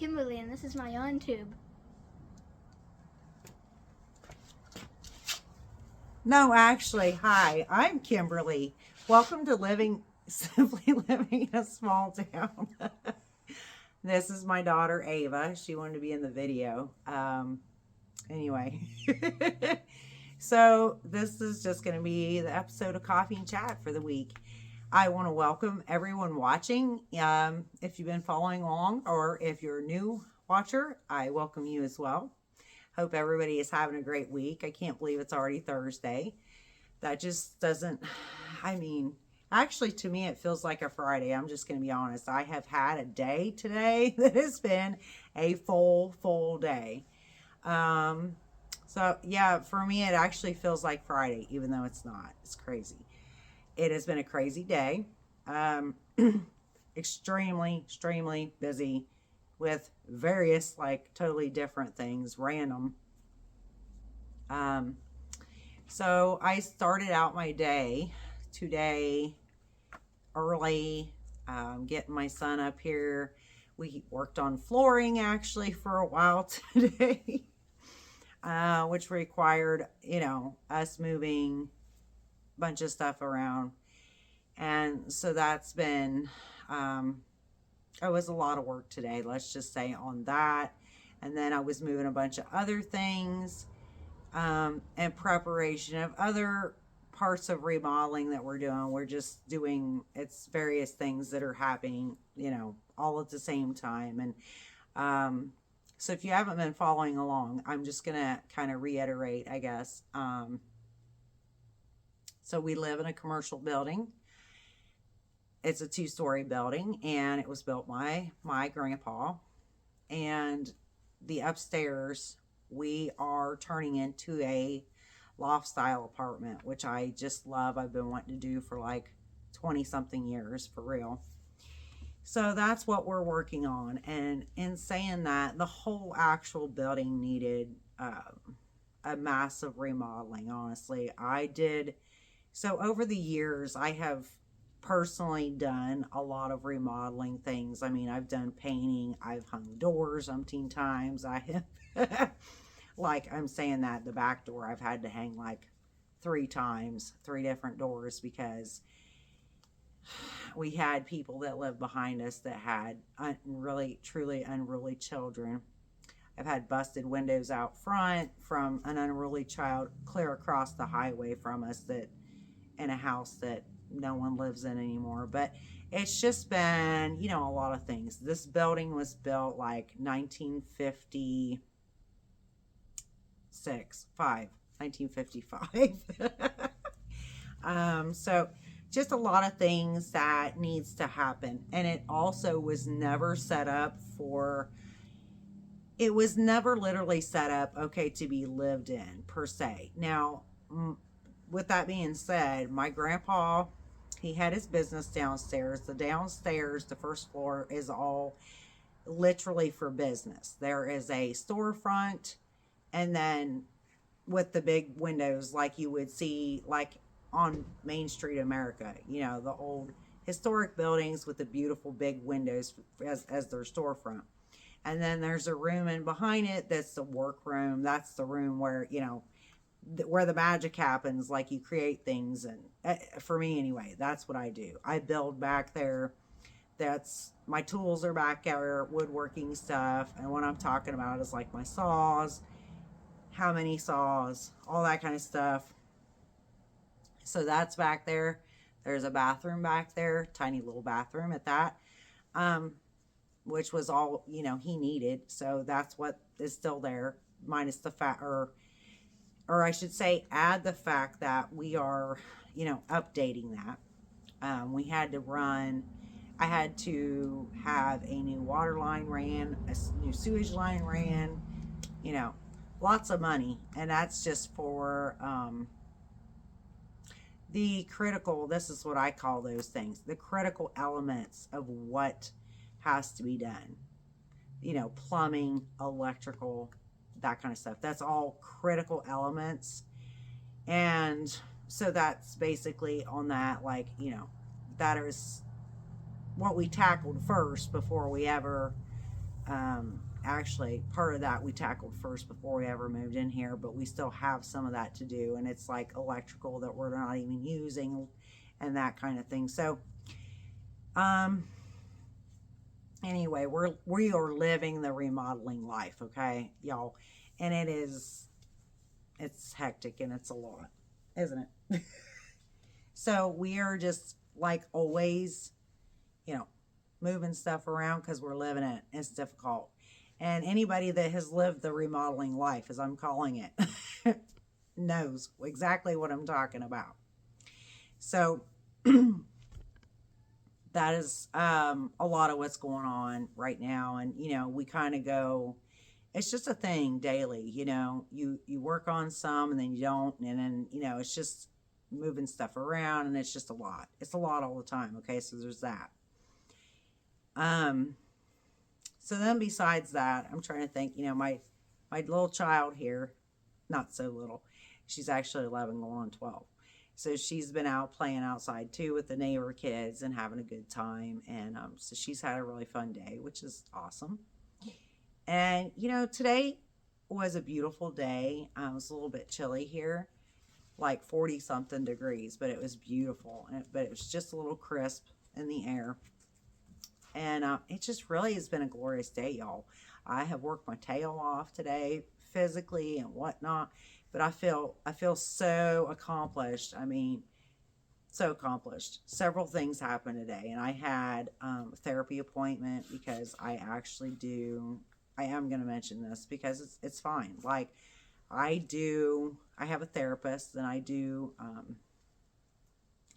Kimberly, and this is my yarn tube. No, actually, hi, I'm Kimberly. Welcome to Simply Living in a Small Town. This is my daughter, Ava. She wanted to be in the video. Anyway, so this is just going to be the episode of Coffee and Chat for the week. I want to welcome everyone watching. If you've been following along, or if you're a new watcher, I welcome you as well. Hope everybody is having a great week. I can't believe it's already Thursday. That just doesn't, actually to me it feels like a Friday. I'm just going to be honest. I have had a day today that has been a full day. So yeah, for me it actually feels like Friday, even though it's not. It's crazy. It has been a crazy day. Extremely busy with various, like, totally different things, random. So I started out my day today early, getting my son up here. We worked on flooring actually for a while today, which required, us moving a bunch of stuff around. And so that's been, it was a lot of work today, let's just say, on that. And then I was moving a bunch of other things, in preparation of other parts of remodeling that we're doing. We're just doing, it's various things that are happening, all at the same time. And so if you haven't been following along, I'm just gonna kind of reiterate, I guess. So we live in a commercial building. It's a 2-story building, and it was built by my grandpa. And the upstairs we are turning into a loft style apartment, which I just love. I've been wanting to do for like 20 something years, for real. So that's what we're working on. And in saying that, the whole actual building needed a massive remodeling, honestly. So over the years, I have personally done a lot of remodeling things. I've done painting, I've hung doors umpteen times. I have like, I'm saying that the back door I've had to hang like 3 times, 3 different doors, because we had people that lived behind us that had truly unruly children. I've had busted windows out front from an unruly child clear across the highway from us, that in a house that no one lives in anymore. But it's just been, a lot of things. This building was built like 1955. So just a lot of things that needs to happen. And it also was never set up it was never literally set up, okay, to be lived in per se. Now, with that being said, my grandpa, he had his business downstairs. The first floor is all literally for business. There is a storefront, and then with the big windows like you would see like on Main Street America, the old historic buildings with the beautiful big windows as their storefront. And then there's a room in behind it that's the workroom. That's the room where, where the magic happens, like you create things. And for me anyway, that's what I do. I build back there. My tools are back there, woodworking stuff. And what I'm talking about is like my saws, how many saws, all that kind of stuff. So that's back there. There's a bathroom back there, tiny little bathroom at that, which was all, he needed. So that's what is still there, minus the fact, or I should say, add the fact that we are, updating that. I had to have a new water line ran, a new sewage line ran, lots of money. And that's just for this is what I call those things, the critical elements of what has to be done. Plumbing, electrical, that kind of stuff. That's all critical elements. And so that's basically on that, like, that is what we tackled first before we ever Actually, part of that we tackled first before we ever moved in here, but we still have some of that to do, and it's like electrical that we're not even using and that kind of thing. So anyway, we are living the remodeling life, okay, y'all, and it's hectic and it's a lot, isn't it? So we are just like always, you know, moving stuff around because we're living it. It's difficult. And anybody that has lived the remodeling life, as I'm calling it, knows exactly what I'm talking about. So that is a lot of what's going on right now. And, you know, we kind of go, it's just a thing daily, you know, you work on some and then you don't. And then, you know, it's just moving stuff around and it's just a lot. It's a lot all the time. Okay. So there's that. So then besides that, I'm trying to think, you know, my little child here, not so little, she's actually 11 going on 12. So she's been out playing outside too with the neighbor kids and having a good time. And so she's had a really fun day, which is awesome. And, you know, today was a beautiful day. It was a little bit chilly here, like 40 something degrees, but it was beautiful. But it was just a little crisp in the air. And it just really has been a glorious day, y'all. I have worked my tail off today, physically and whatnot, but I feel so accomplished. I mean, so accomplished. Several things happened today, and I had a therapy appointment because I am going to mention this because it's fine. Like I have a therapist, and I do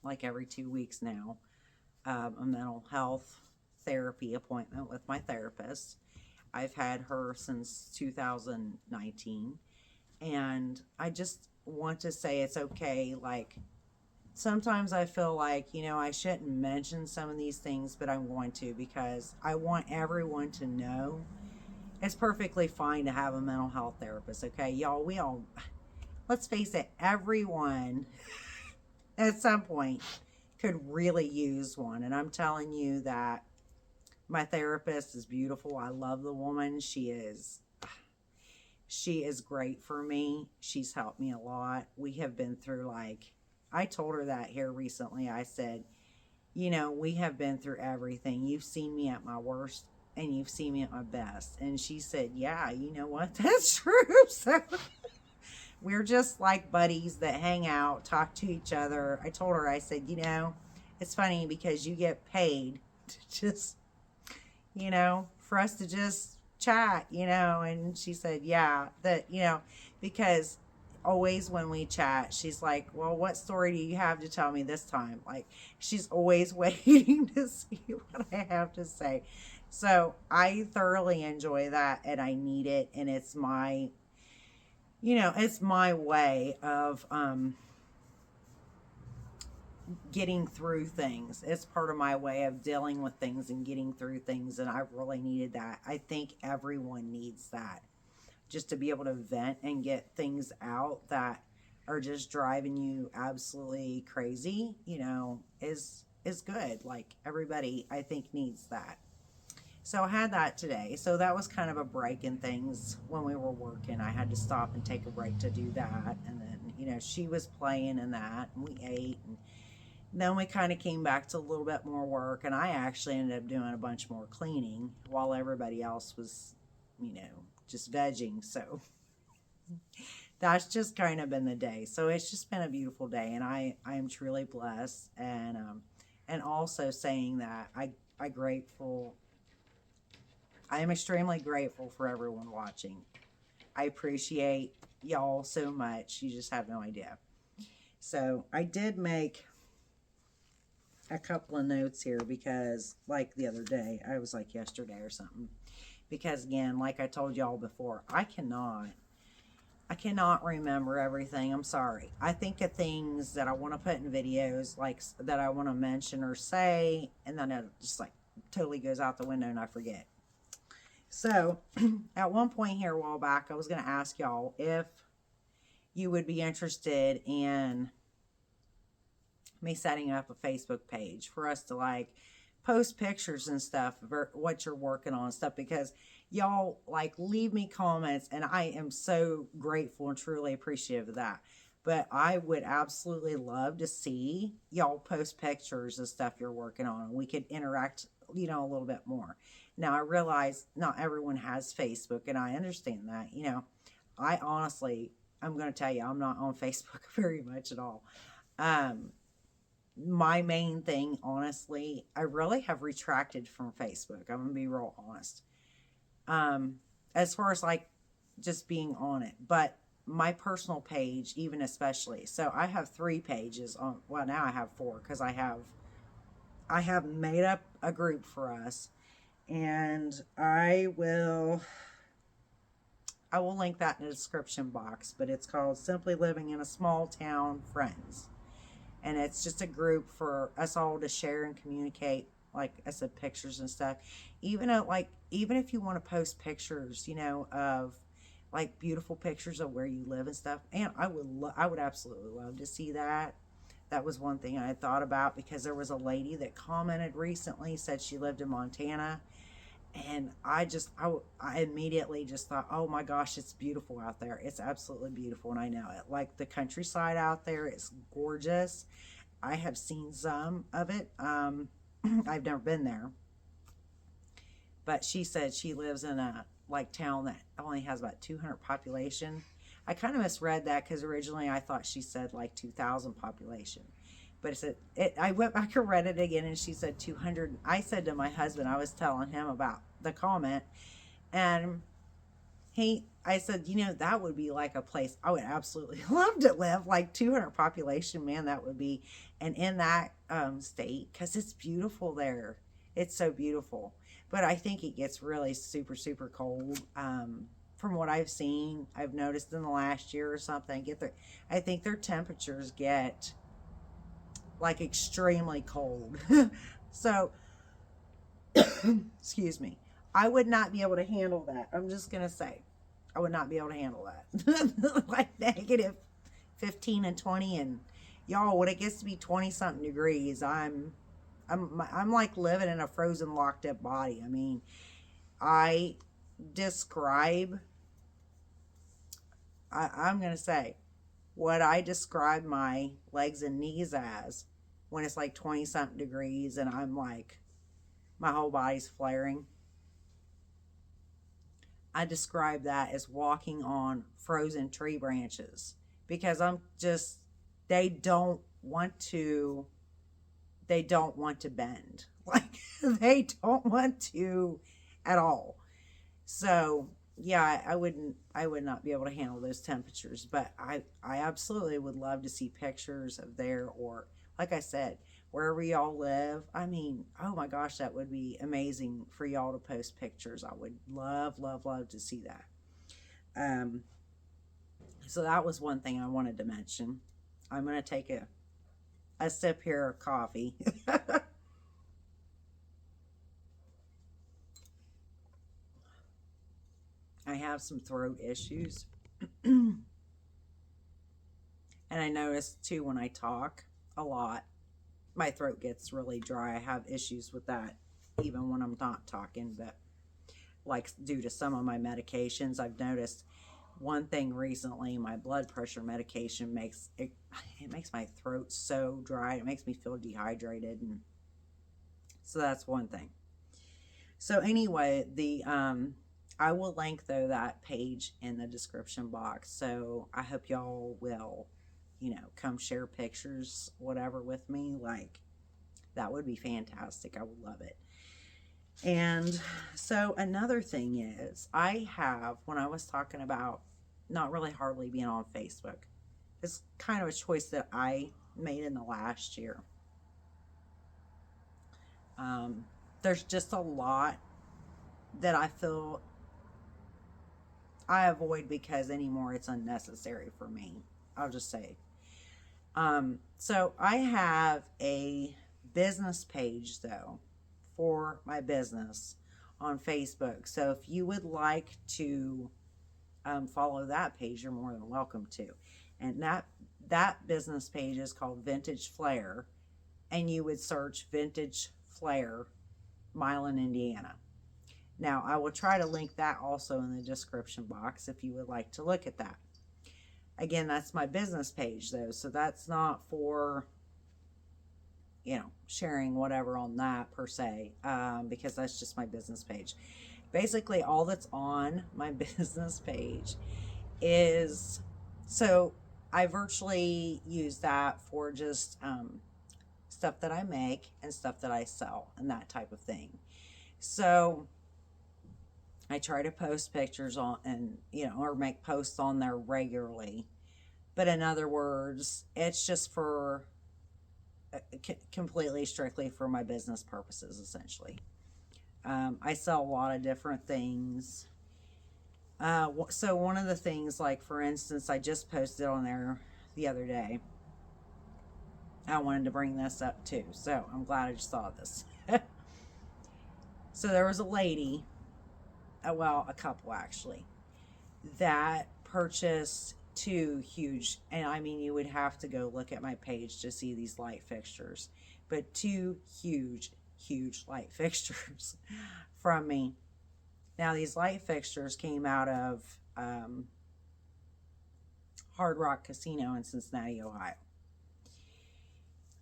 like every 2 weeks now, a mental health therapy appointment with my therapist. I've had her since 2019, and I just want to say it's okay. Like sometimes I feel like, you know, I shouldn't mention some of these things, but I'm going to because I want everyone to know it's perfectly fine to have a mental health therapist. Okay, y'all, let's face it, everyone at some point could really use one. And I'm telling you that my therapist is beautiful. I love the woman. She is great for me. She's helped me a lot. We have been through, like, I told her that here recently. I said, you know, we have been through everything. You've seen me at my worst and you've seen me at my best. And she said, yeah, you know what? That's true. So we're just like buddies that hang out, talk to each other. I told her, I said, you know, it's funny because you get paid to just, you know, for us to just chat, you know. And she said, yeah, that, you know, because always when we chat, she's like, well, what story do you have to tell me this time? Like, she's always waiting to see what I have to say. So I thoroughly enjoy that, and I need it. And it's my, you know, it's my way of getting through things. It's part of my way of dealing with things and getting through things, and I really needed that. I think everyone needs that, just to be able to vent and get things out that are just driving you absolutely crazy, you know, is good. Like everybody, I think, needs that. So I had that today. So that was kind of a break in things when we were working. I had to stop and take a break to do that. And then, you know, she was playing in that, and we ate, and then we kind of came back to a little bit more work, and I actually ended up doing a bunch more cleaning while everybody else was, you know, just vegging. So that's just kind of been the day. So it's just been a beautiful day, and I am truly blessed. And also saying that I am extremely grateful for everyone watching. I appreciate y'all so much. You just have no idea. So I did make a couple of notes here because, like the other day, I was like yesterday or something, because again, like I told y'all before, I cannot remember everything. I'm sorry. I think of things that I want to put in videos, like that I want to mention or say, and then it just like totally goes out the window and I forget. So at one point here a while back, I was going to ask y'all if you would be interested in me setting up a Facebook page for us to like post pictures and stuff of what you're working on and stuff, because y'all like leave me comments and I am so grateful and truly appreciative of that. But I would absolutely love to see y'all post pictures of stuff you're working on. We could interact, a little bit more. Now, I realize not everyone has Facebook, and I understand that. I honestly, I'm going to tell you, I'm not on Facebook very much at all. My main thing, honestly, I really have retracted from Facebook. I'm going to be real honest. As far as like just being on it. But my personal page, even especially. So I have 3 pages on, well, now I have 4, because I have made up a group for us, and I will link that in the description box, but it's called Simply Living in a Small Town Friends. And it's just a group for us all to share and communicate, like I said, pictures and stuff. Even if you want to post pictures, of like beautiful pictures of where you live and stuff. And I would absolutely love to see that. That was one thing I had thought about, because there was a lady that commented recently, said she lived in Montana. And I immediately just thought, oh my gosh, it's beautiful out there. It's absolutely beautiful. And I know it. Like the countryside out there, it's gorgeous. I have seen some of it. I've never been there. But she said she lives in a town that only has about 200 population. I kind of misread that, because originally I thought she said like 2,000 population. But it said, I went back and read it again, and she said 200. I said to my husband, I was telling him about the comment, and I said, that would be like a place I would absolutely love to live, like 200 population, man, that would be, and in that state, because it's beautiful there. It's so beautiful. But I think it gets really super, super cold. From what I've seen, I've noticed in the last year or something, I think their temperatures get like extremely cold. So, excuse me, I would not be able to handle that. I'm just going to say, I would not be able to handle that. Like negative 15 and 20, and y'all, when it gets to be 20 something degrees, I'm like living in a frozen, locked up body. I mean, I'm going to say what I describe my legs and knees as when it's like 20 something degrees and I'm like, my whole body's flaring. I describe that as walking on frozen tree branches, because they don't want to bend. Like, they don't want to at all. So yeah, I would not be able to handle those temperatures, but I absolutely would love to see pictures of there, or like I said, wherever y'all live. I mean, oh my gosh, that would be amazing for y'all to post pictures. I would love, love, love to see that. So that was one thing I wanted to mention. I'm going to take a sip here of coffee. I have some throat issues. And I notice too, when I talk a lot, my throat gets really dry. I have issues with that even when I'm not talking, but like due to some of my medications, I've noticed one thing recently, my blood pressure medication makes my throat so dry. It makes me feel dehydrated. And so that's one thing. So anyway, I will link though that page in the description box. So I hope y'all will, come share pictures, whatever, with me. Like, that would be fantastic. I would love it. And so another thing is, when I was talking about not really hardly being on Facebook, it's kind of a choice that I made in the last year. There's just a lot that I feel I avoid because anymore it's unnecessary for me. I'll just say. So I have a business page though for my business on Facebook. So if you would like to follow that page, you're more than welcome to. And that business page is called Vintage Flair, and you would search Vintage Flair Milan, Indiana. Now, I will try to link that also in the description box if you would like to look at that. Again, that's my business page, though, so that's not for, you know, sharing whatever on that per se, because that's just my business page. Basically, all that's on my business page is, so I virtually use that for just stuff that I make and stuff that I sell and that type of thing. So I try to post pictures on, and, you know, or make posts on there regularly. But in other words, it's just for completely strictly for my business purposes, essentially. I sell a lot of different things. So one of the things, like for instance, I just posted on there the other day. I wanted to bring this up too, so I'm glad I just saw this. So there was a lady, well, a couple actually, that purchased 2 huge, and I mean, you would have to go look at my page to see these light fixtures, but 2 huge light fixtures from me. Now, these light fixtures came out of Hard Rock Casino in Cincinnati, Ohio.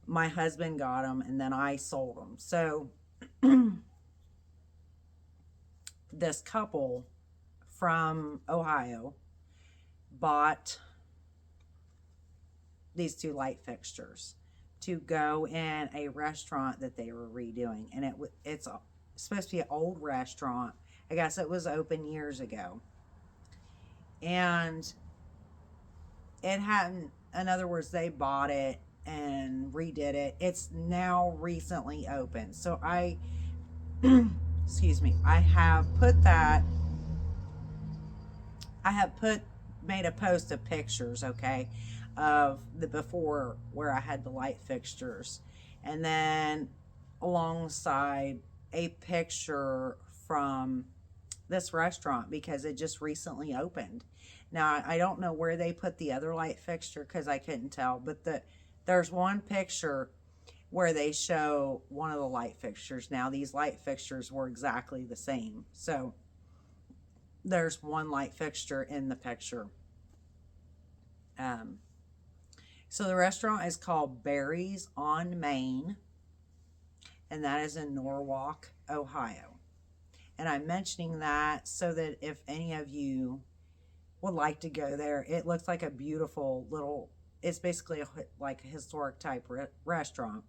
My husband got them, and then I sold them. So this couple from Ohio bought these 2 light fixtures to go in a restaurant that they were redoing, and it's supposed to be an old restaurant. I guess it was open years ago, and it hadn't, in other words, they bought it and redid it. It's now recently open. So I excuse me, I have made a post of pictures, okay, of the before where I had the light fixtures, and then alongside a picture from this restaurant because it just recently opened. Now, I don't know where they put the other light fixture because I couldn't tell, but there's one picture where they show one of the light fixtures. Now, these light fixtures were exactly the same. So there's one light fixture in the picture. So the restaurant is called Berries on Main, and that is in Norwalk, Ohio. And I'm mentioning that so that if any of you would like to go there, it looks like a beautiful little, it's basically like a historic type restaurant.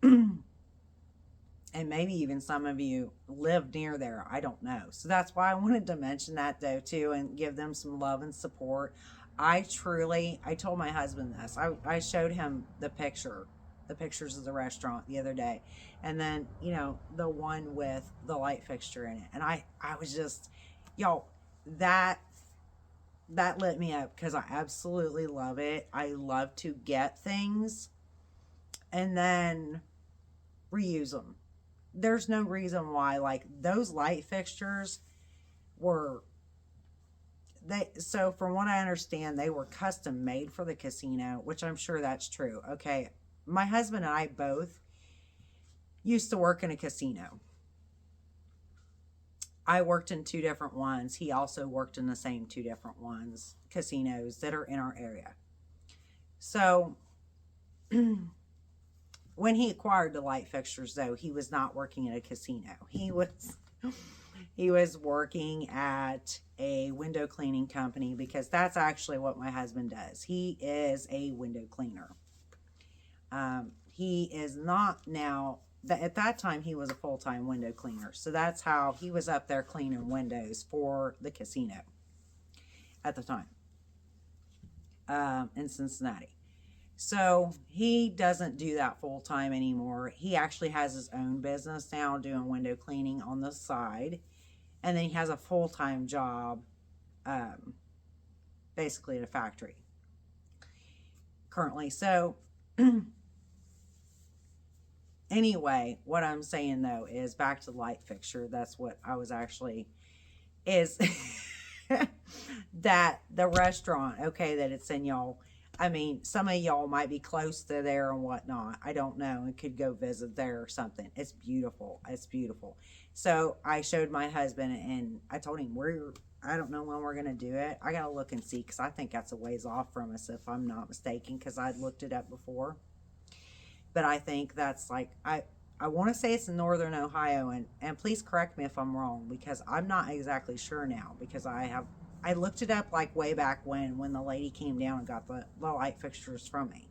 And maybe even some of you live near there. I don't know. So that's why I wanted to mention that though too, and give them some love and support. I told my husband this. I showed him the pictures of the restaurant the other day. And then, you know, the one with the light fixture in it. And I was just, y'all, that lit me up because I absolutely love it. I love to get things and then reuse them. There's no reason why, like, those light fixtures were, so from what I understand, they were custom made for the casino, which I'm sure that's true. Okay, my husband and I both used to work in a casino. I worked in 2 different ones. He also worked in the same 2 different casinos that are in our area. So when he acquired the light fixtures, though, he was not working at a casino. He was working at a window cleaning company, because that's actually what my husband does. He is a window cleaner. He is not now. At that time, he was a full-time window cleaner. So that's how he was up there cleaning windows for the casino at the time in Cincinnati. So he doesn't do that full-time anymore. He actually has his own business now doing window cleaning on the side. And then he has a full-time job basically at a factory currently. So anyway, what I'm saying though is back to the light fixture. That's what I was actually is that the restaurant, okay, that it's in, y'all. I mean, some of y'all might be close to there and whatnot. I don't know, and could go visit there or something. It's beautiful. It's beautiful. So I showed my husband, and I told him, I don't know when we're going to do it. I got to look and see, because I think that's a ways off from us, if I'm not mistaken, because I'd looked it up before. But I think that's like, I want to say it's in northern Ohio, and please correct me if I'm wrong, because I'm not exactly sure now, because I looked it up like way back when the lady came down and got the light fixtures from me.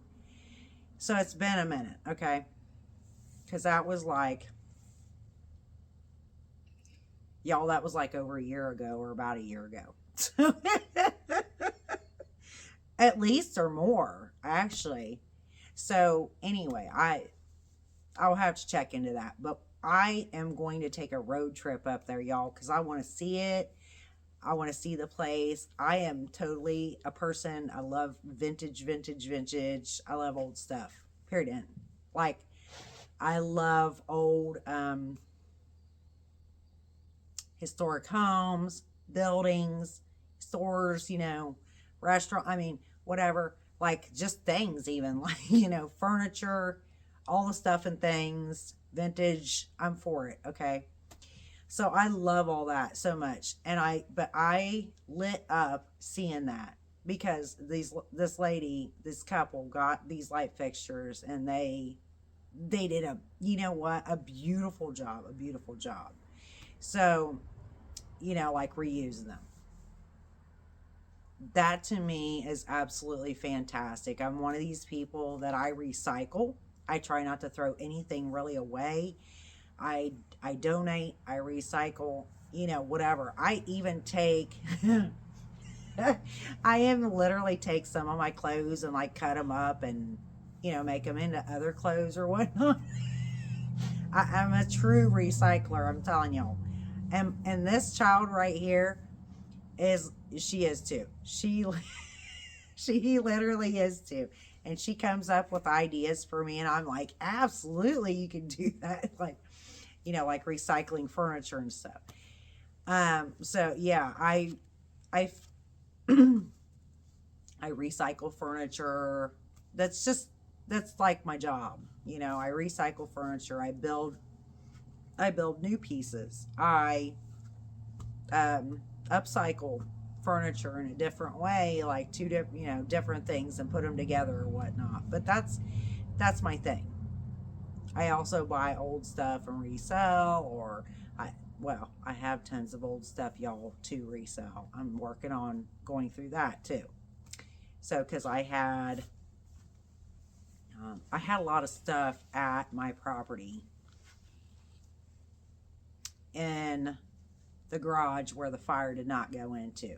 So it's been a minute, okay? Because that was like, y'all, that was like over a year ago, or about a year ago. At least, or more, actually. So anyway, I'll have to check into that. But I am going to take a road trip up there, y'all, because I want to see it. I want to see the place. I am totally a person. I love vintage. I love old stuff. Period. Like, I love old historic homes, buildings, stores, restaurant. I mean, whatever. Like, just things, even like, furniture, all the stuff and things, vintage. I'm for it. Okay. So I love all that so much. But I lit up seeing that, because this couple got these light fixtures, and they did a beautiful job, So, like reusing them. That to me is absolutely fantastic. I'm one of these people that I recycle. I try not to throw anything really away. I donate, I recycle, whatever. I even take, I even literally take some of my clothes and like cut them up and, make them into other clothes or whatnot. I'm a true recycler, I'm telling y'all. And this child right here she is too. She literally is too. And she comes up with ideas for me, and I'm like, absolutely, you can do that. Like, like recycling furniture and stuff. So yeah, I I recycle furniture. That's like my job. I recycle furniture. I build new pieces. I upcycle furniture in a different way, like different things, and put them together or whatnot. But that's my thing. I also buy old stuff and resell, or I have tons of old stuff, y'all, to resell. I'm working on going through that too. So, because I had a lot of stuff at my property in the garage where the fire did not go into.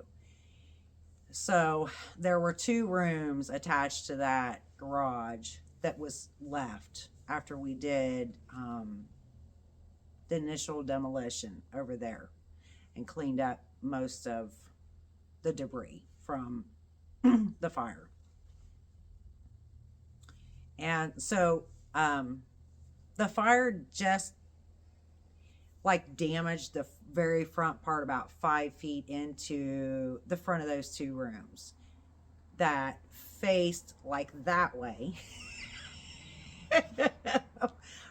So there were 2 rooms attached to that garage that was left after we did the initial demolition over there and cleaned up most of the debris from the fire. And so the fire just like damaged the very front part about 5 feet into the front of those 2 rooms that faced like that way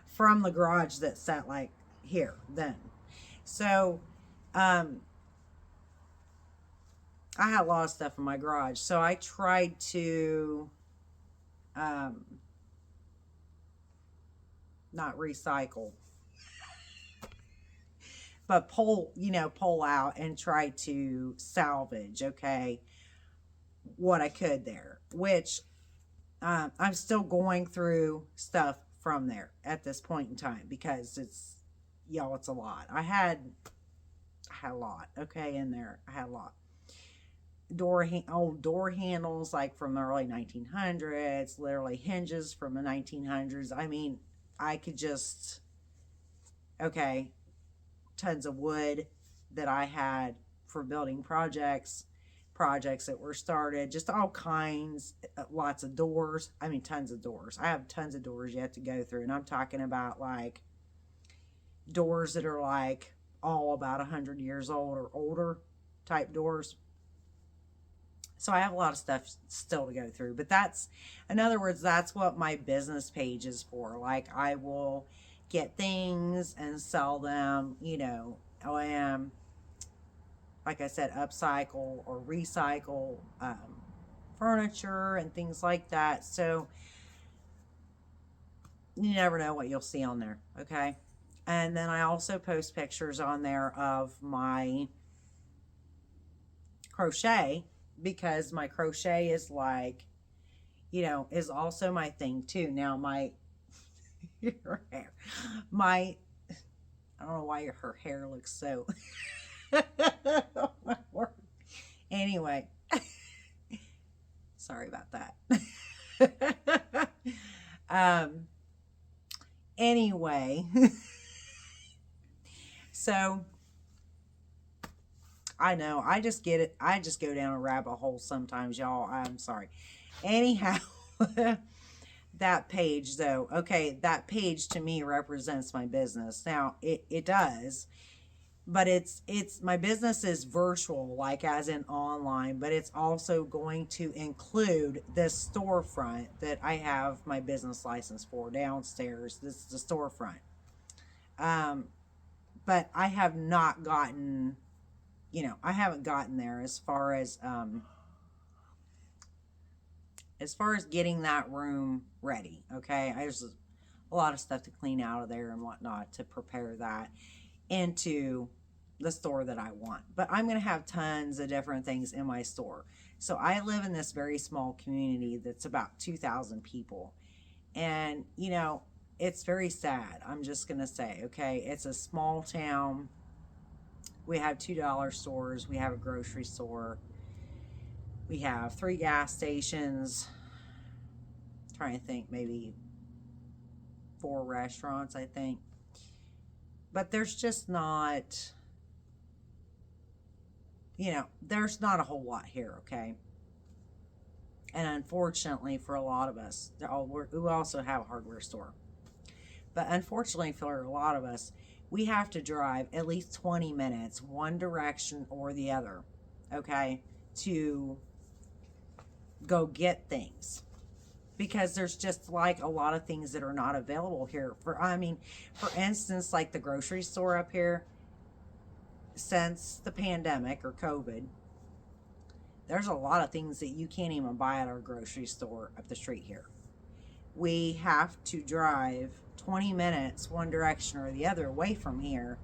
from the garage that sat like here then. So I had a lot of stuff in my garage, so I tried to not recycle, but pull out and try to salvage, okay, what I could there, which I'm still going through stuff from there at this point in time, because it's a lot. I had a lot, okay, in there. I had a lot. Old door handles, like from the early 1900s, literally hinges from the 1900s. I mean, I could just, okay, tons of wood that I had for building projects that were started, just all kinds, lots of doors. I mean, tons of doors. I have tons of doors yet to go through, and I'm talking about like doors that are like all about 100 years old or older type doors. So I have a lot of stuff still to go through, but that's, in other words, that's what my business page is for. Like, I will get things and sell them, you know, like I said, upcycle or recycle furniture and things like that. So you never know what you'll see on there, okay? And then I also post pictures on there of my crochet, because my crochet is like, you know, is also my thing too. Now my your hair, my, I don't know why her hair looks so oh my word. Anyway, sorry about that. Anyway, so I know I just get it. I just go down a rabbit hole sometimes, y'all. I'm sorry. Anyhow, that page though, okay, that page to me represents my business. Now it does, but it's my business is virtual, like as in online, but it's also going to include this storefront that I have my business license for downstairs. This is the storefront. But I have not gotten, you know, I haven't gotten there as far as getting that room ready. Okay, there's a lot of stuff to clean out of there and whatnot to prepare that into the store that I want. But I'm going to have tons of different things in my store. So I live in this very small community that's about 2,000 people. And, you know, it's very sad. I'm just going to say, okay, it's a small town. We have $2 stores. We have a grocery store. We have 3 gas stations. I'm trying to think, maybe 4 restaurants, I think. But there's just not, you know, there's not a whole lot here, okay? And unfortunately for a lot of us, we also have a hardware store. But unfortunately for a lot of us, we have to drive at least 20 minutes one direction or the other, okay, to go get things. Because there's just like a lot of things that are not available here. For instance, like the grocery store up here, since the pandemic or COVID, there's a lot of things that you can't even buy at our grocery store up the street here. We have to drive 20 minutes one direction or the other away from here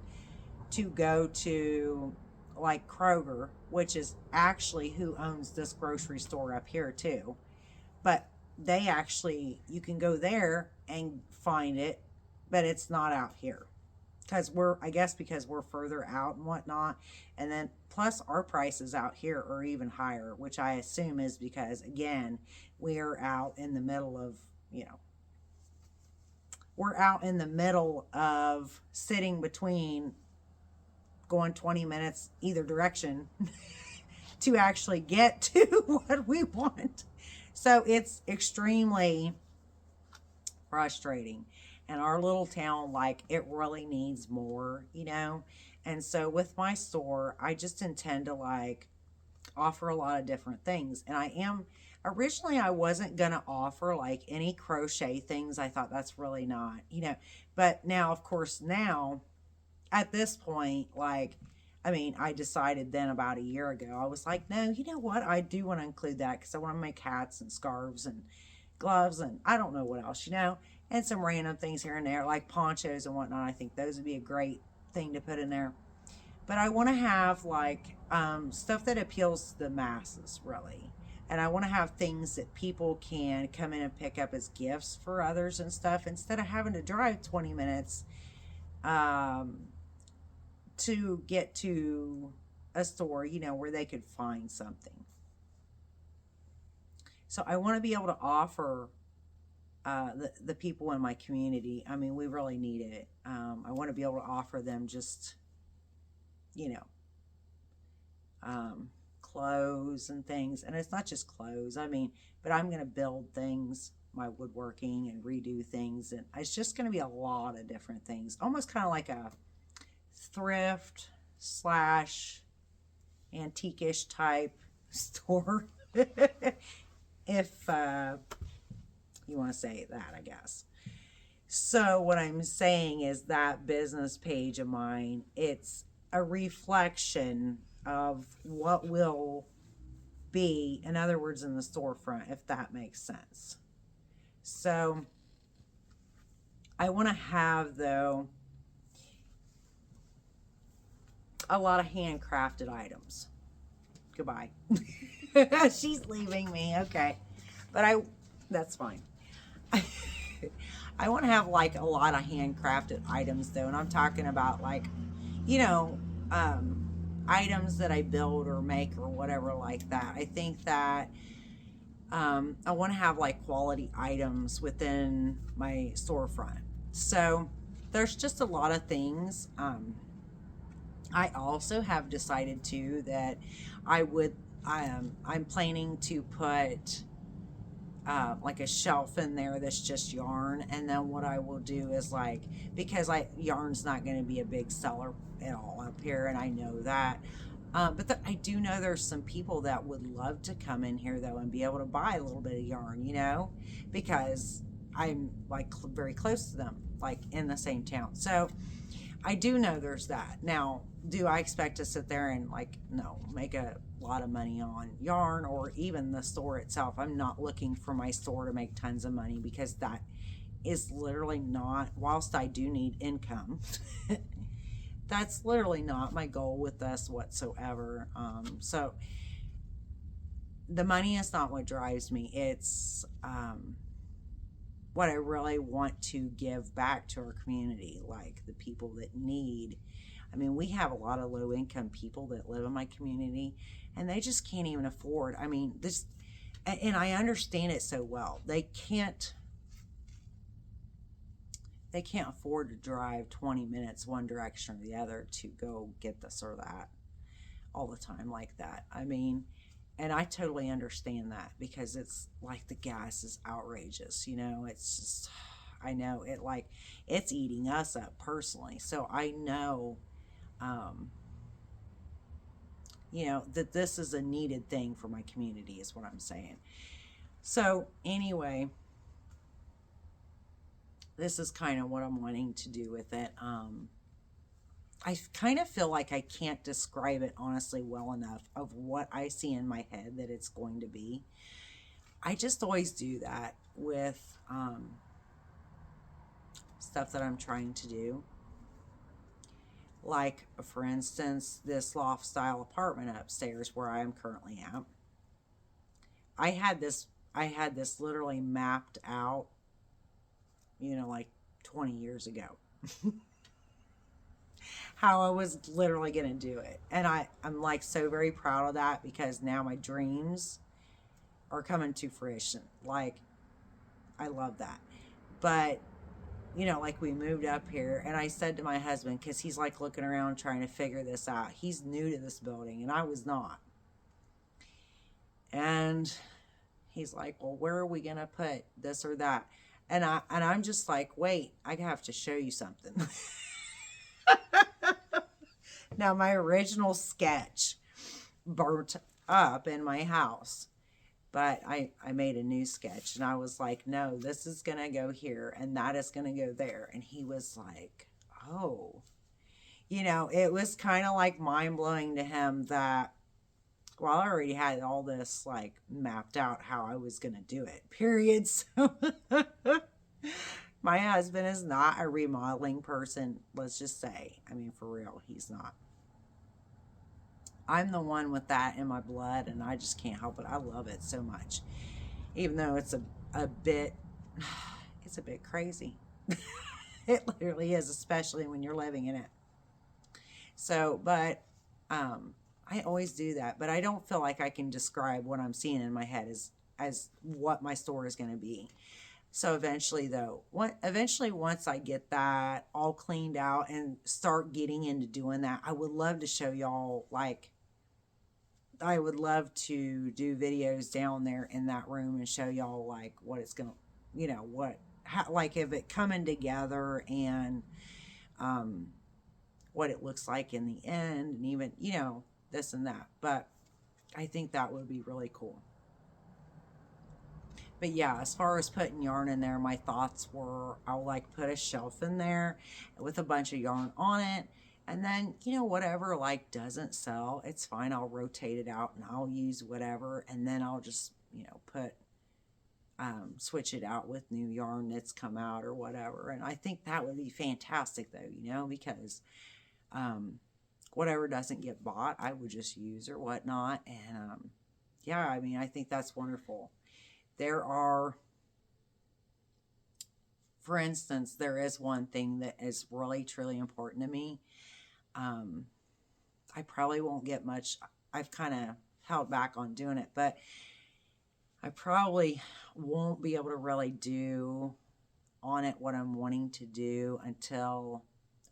to go to like Kroger, which is actually who owns this grocery store up here too. But they actually, you can go there and find it, but it's not out here. Because because we're further out and whatnot. And then plus our prices out here are even higher, which I assume is because, again, we're out in the middle of, you know, we're out in the middle of sitting between going 20 minutes either direction to actually get to what we want. So it's extremely frustrating. And our little town, like, it really needs more, you know. And so with my store, I just intend to, like, offer a lot of different things. And originally I wasn't going to offer, like, any crochet things. I thought that's really not, you know. But now, of course, now, at this point, like, I decided then about a year ago, I was like, no, you know what? I do want to include that because I want to make hats and scarves and gloves and I don't know what else, you know, and some random things here and there like ponchos and whatnot. I think those would be a great thing to put in there. But I want to have like stuff that appeals to the masses, really. And I want to have things that people can come in and pick up as gifts for others and stuff instead of having to drive 20 minutes to get to a store, you know, where they could find something. So I want to be able to offer the people in my community. We really need it. I want to be able to offer them just, you know, clothes and things. And it's not just clothes. But I'm going to build things, my woodworking, and redo things. And it's just going to be a lot of different things. Almost kind of like a thrift / antique-ish type store. If you want to say that, I guess. So what I'm saying is that business page of mine, it's a reflection of what will be, in other words, in the storefront, if that makes sense. So I want to have, though, a lot of handcrafted items. Goodbye. She's leaving me. Okay. But that's fine. I want to have like a lot of handcrafted items though. And I'm talking about like, you know, items that I build or make or whatever like that. I think that I want to have like quality items within my storefront. So there's just a lot of things. I also have decided too that I'm planning to put like a shelf in there that's just yarn, and then what I will do is like, because yarn's not going to be a big seller at all up here, and I know that. But I do know there's some people that would love to come in here though and be able to buy a little bit of yarn, you know, because I'm like very close to them, like in the same town. So I do know there's that. Now, do I expect to sit there and like, no, make a lot of money on yarn or even the store itself? I'm not looking for my store to make tons of money, because that is literally not, whilst I do need income, that's literally not my goal with this whatsoever. So the money is not what drives me. It's what I really want to give back to our community, like the people that need. I mean, we have a lot of low income people that live in my community, and they just can't even afford. I mean, this, and I understand it so well. They can't afford to drive 20 minutes one direction or the other to go get this or that all the time like that. I mean, and I totally understand that, because it's like the gas is outrageous, you know. It's just, I know it, like, it's eating us up personally. So I know, you know, that this is a needed thing for my community is what I'm saying. So anyway, this is kind of what I'm wanting to do with it. I kind of feel like I can't describe it honestly well enough of what I see in my head that it's going to be. I just always do that with stuff that I'm trying to do. Like, for instance, this loft style apartment upstairs where I am currently at. I had this literally mapped out, you know, like 20 years ago. How I was literally going to do it. And I'm like so very proud of that, because now my dreams are coming to fruition. Like, I love that. But, you know, like, we moved up here, and I said to my husband, because he's like looking around trying to figure this out. He's new to this building, and I was not. And he's like, well, where are we going to put this or that? And I'm just like, wait, I have to show you something. Now, my original sketch burnt up in my house, but I made a new sketch, and I was like, no, this is going to go here, and that is going to go there. And he was like, oh, you know, it was kind of like mind-blowing to him that, well, I already had all this like mapped out how I was going to do it, period. So my husband is not a remodeling person, let's just say. I mean, for real, he's not. I'm the one with that in my blood, and I just can't help it. I love it so much, even though it's a bit crazy. It literally is, especially when you're living in it. So, but I always do that, but I don't feel like I can describe what I'm seeing in my head as what my store is going to be. So eventually, though, once I get that all cleaned out and start getting into doing that, I would love to show y'all, like, I would love to do videos down there in that room and show y'all, like, what it's going to, you know, like, if it coming together, and what it looks like in the end, and even, you know, this and that. But I think that would be really cool. But yeah, as far as putting yarn in there, my thoughts were I'll like put a shelf in there with a bunch of yarn on it. And then, you know, whatever like doesn't sell, it's fine. I'll rotate it out and I'll use whatever. And then I'll just, you know, switch it out with new yarn that's come out or whatever. And I think that would be fantastic though, you know, because whatever doesn't get bought, I would just use or whatnot. And yeah, I mean, I think that's wonderful. There are, for instance, there is one thing that is really, truly important to me. I probably won't get much. I've kind of held back on doing it, but I probably won't be able to really do on it what I'm wanting to do until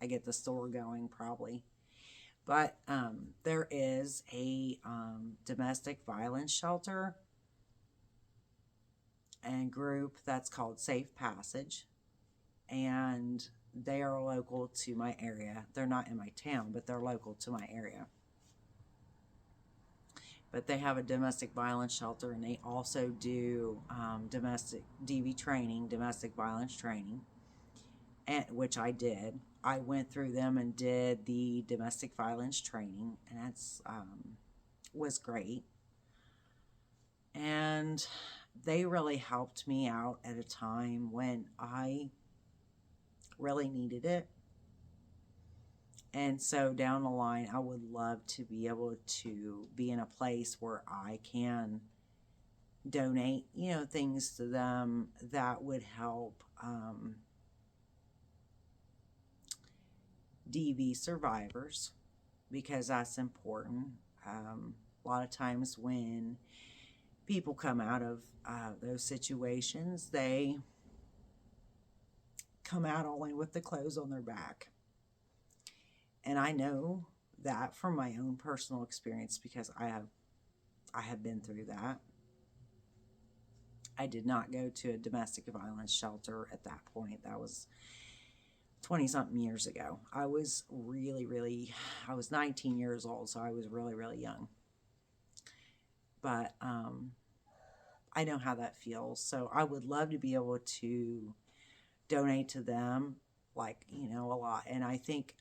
I get the store going, probably. But there is a domestic violence shelter and group that's called Safe Passage, and they are local to my area. They're not in my town, but they're local to my area. But they have a domestic violence shelter, and they also do domestic DV training, domestic violence training, and which I did. I went through them and did the domestic violence training, and that's was great. And they really helped me out at a time when I really needed it. And so down the line, I would love to be able to be in a place where I can donate, you know, things to them that would help DV survivors, because that's important. A lot of times when people come out of those situations, they come out only with the clothes on their back. And I know that from my own personal experience, because I have been through that. I did not go to a domestic violence shelter at that point. That was 20-something years ago. I was I was 19 years old, so I was really, really young. But I know how that feels. So I would love to be able to donate to them, like, you know, a lot. And I think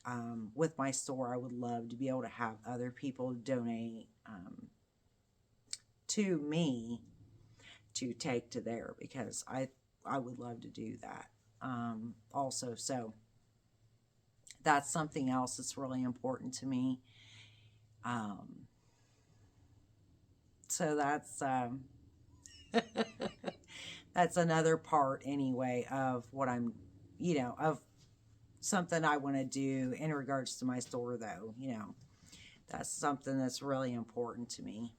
with my store, I would love to be able to have other people donate to me to take to there, because I would love to do that also. So that's something else that's really important to me. So that's that's another part anyway of what I'm, you know, of something I want to do in regards to my store, though. You know, that's something that's really important to me.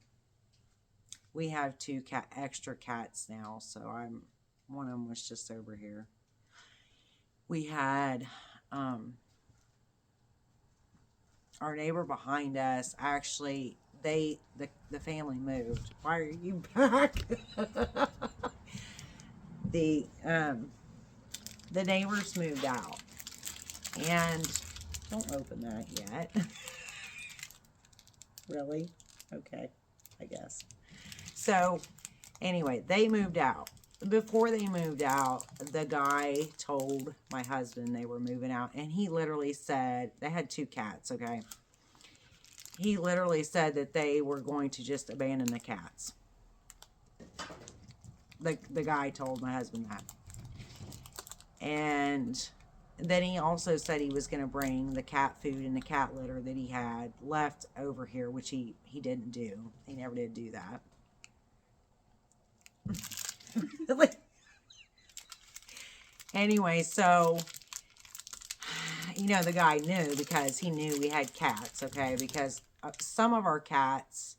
We have 2 extra cats now, so one of them was just over here. We had our neighbor behind us, actually, the family moved. Why are you back? The neighbors moved out, and don't open that yet. Really? Okay, I guess. So anyway, they moved out. Before they moved out, the guy told my husband they were moving out, and he literally said, they had 2 cats, okay? He literally said that they were going to just abandon the cats. The guy told my husband that. And then he also said he was going to bring the cat food and the cat litter that he had left over here, which he didn't do. He never did do that. Anyway, so, you know, the guy knew, because he knew we had cats, okay? Because some of our cats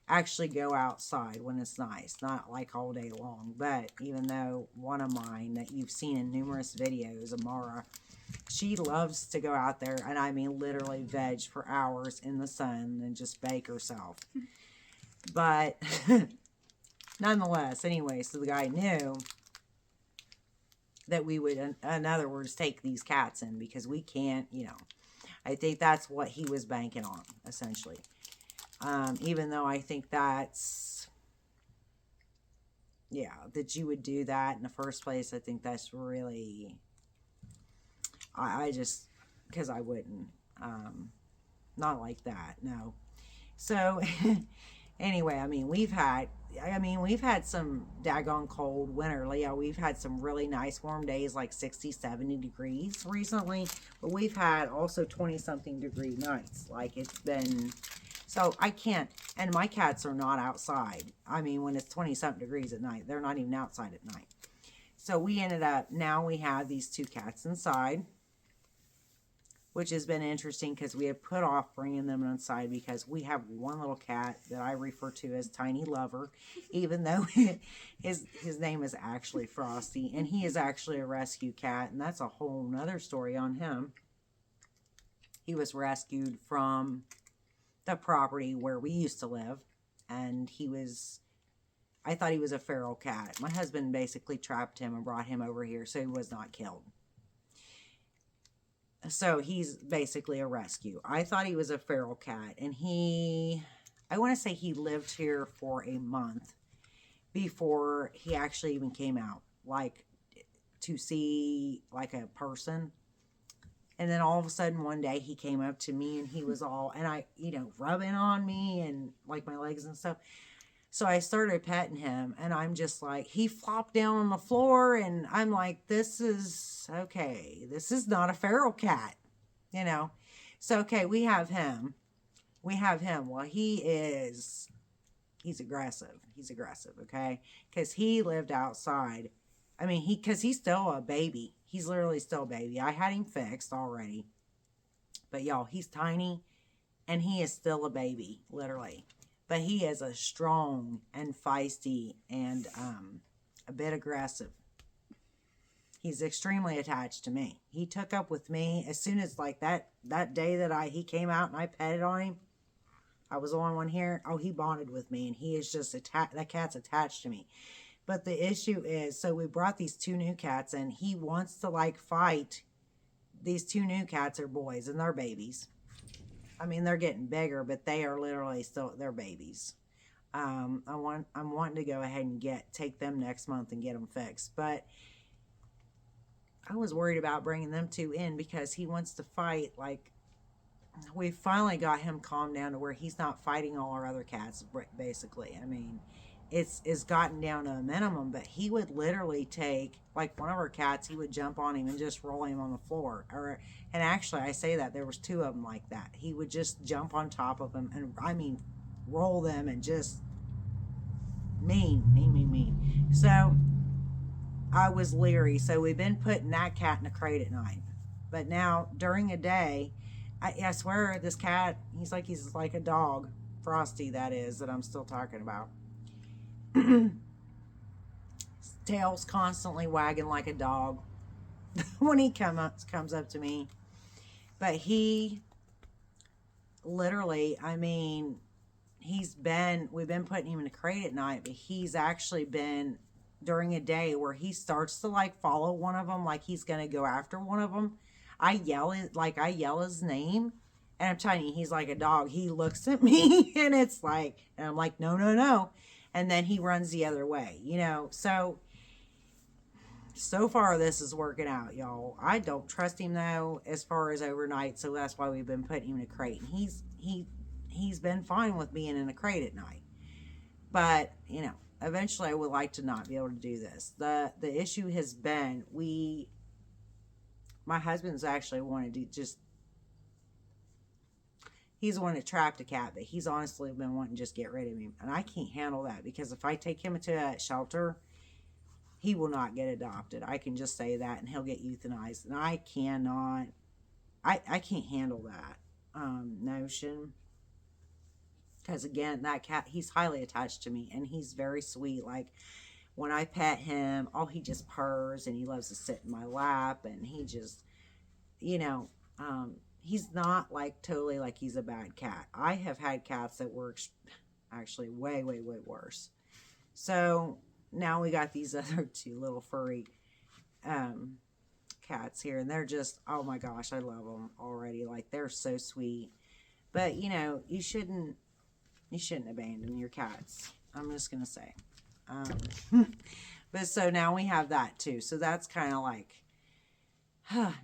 actually go outside when it's nice, not like all day long. But even though one of mine that you've seen in numerous videos, Amara, she loves to go out there, and I mean literally veg for hours in the sun and just bake herself. But nonetheless, anyway, so the guy knew that we would, in other words, take these cats in, because we can't, you know, I think that's what he was banking on, essentially. Even though I think that's, yeah, that you would do that in the first place. I think that's really, I just, because I wouldn't, not like that, no. So, anyway, I mean, we've had some daggone cold winter. Yeah, we've had some really nice warm days, like 60, 70 degrees recently, but we've had also 20-something degree nights. Like, it's been, so I can't, and my cats are not outside. I mean, when it's 20-something degrees at night, they're not even outside at night. So we ended up, now we have these 2 cats inside, which has been interesting because we have put off bringing them inside because we have one little cat that I refer to as Tiny Lover, even though his name is actually Frosty, and he is actually a rescue cat, and that's a whole nother story on him. He was rescued from the property where we used to live, and I thought he was a feral cat. My husband basically trapped him and brought him over here, so he was not killed. So he's basically a rescue. I thought he was a feral cat, and I want to say he lived here for a month before he actually even came out, like, to see, like, a person. And then all of a sudden one day he came up to me, and he was all, and I, rubbing on me and like my legs and stuff. So I started petting him, and I'm just like, he flopped down on the floor, and I'm like, this is, okay, this is not a feral cat, So, okay, we have him. Well, he's aggressive. He's aggressive, okay? Because he lived outside. I mean, because he's still a baby. He's literally still a baby. I had him fixed already. But, y'all, he's tiny, and he is still a baby, literally. But he is a strong and feisty and a bit aggressive. He's extremely attached to me. He took up with me as soon as, like, that day that he came out and I petted on him. I was the only one here. Oh, he bonded with me, and he is just that cat's attached to me. But the issue is, so we brought these 2 new cats, and he wants to, like, fight. These 2 new cats are boys, and they're babies. I mean, they're getting bigger, but they are literally still, they're babies. I'm wanting to go ahead and take them next month and get them fixed. But I was worried about bringing them 2 in because he wants to fight. Like, we finally got him calmed down to where he's not fighting all our other cats, basically. I mean, it's gotten down to a minimum, but he would literally take, like, one of our cats, he would jump on him and just roll him on the floor. And actually, I say that, there was 2 of them like that. He would just jump on top of them and, I mean, roll them and just mean. So, I was leery. So, we've been putting that cat in a crate at night. But now, during a day, I swear, this cat, he's like a dog. Frosty, that is, that I'm still talking about. His tail's constantly wagging like a dog when he comes up to me. But he literally, I mean, we've been putting him in a crate at night, but he's actually been during a day where he starts to, like, follow one of them, like he's gonna go after one of them. I yell his name, and I'm telling you, he's like a dog. He looks at me, and I'm like, no. And then he runs the other way, So far, this is working out, y'all. I don't trust him, though, as far as overnight, so that's why we've been putting him in a crate. And he's been fine with being in a crate at night. But, eventually I would like to not be able to do this. The issue has been, my husband's actually wanted to just, he's the one that trapped a cat, but he's honestly been wanting to just get rid of him. And I can't handle that, because if I take him to a shelter, he will not get adopted. I can just say that, and he'll get euthanized. And I cannot, I can't handle that notion. Because again, that cat, he's highly attached to me, and he's very sweet. Like, when I pet him, he just purrs, and he loves to sit in my lap, and he just, he's not, like, totally like he's a bad cat. I have had cats that were actually way, way, way worse. So now we got these other 2 little furry cats here, and they're just, oh my gosh, I love them already. Like, they're so sweet. But, you shouldn't abandon your cats. I'm just gonna say, But so now we have that too. So that's kind of like,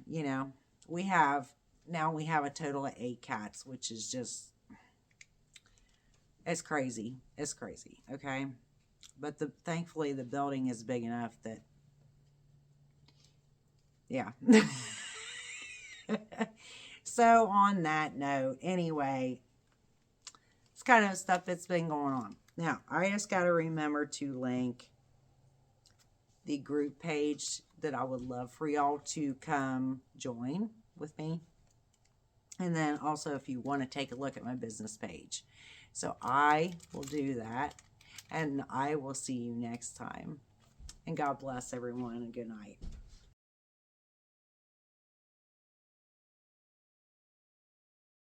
you know, we have a total of 8 cats, which is just, it's crazy. It's crazy. Okay. But thankfully the building is big enough that, yeah. So on that note, anyway, it's kind of stuff that's been going on. Now, I just got to remember to link the group page that I would love for y'all to come join with me. And then also if you want to take a look at my business page. So I will do that. And I will see you next time. And God bless everyone and good night.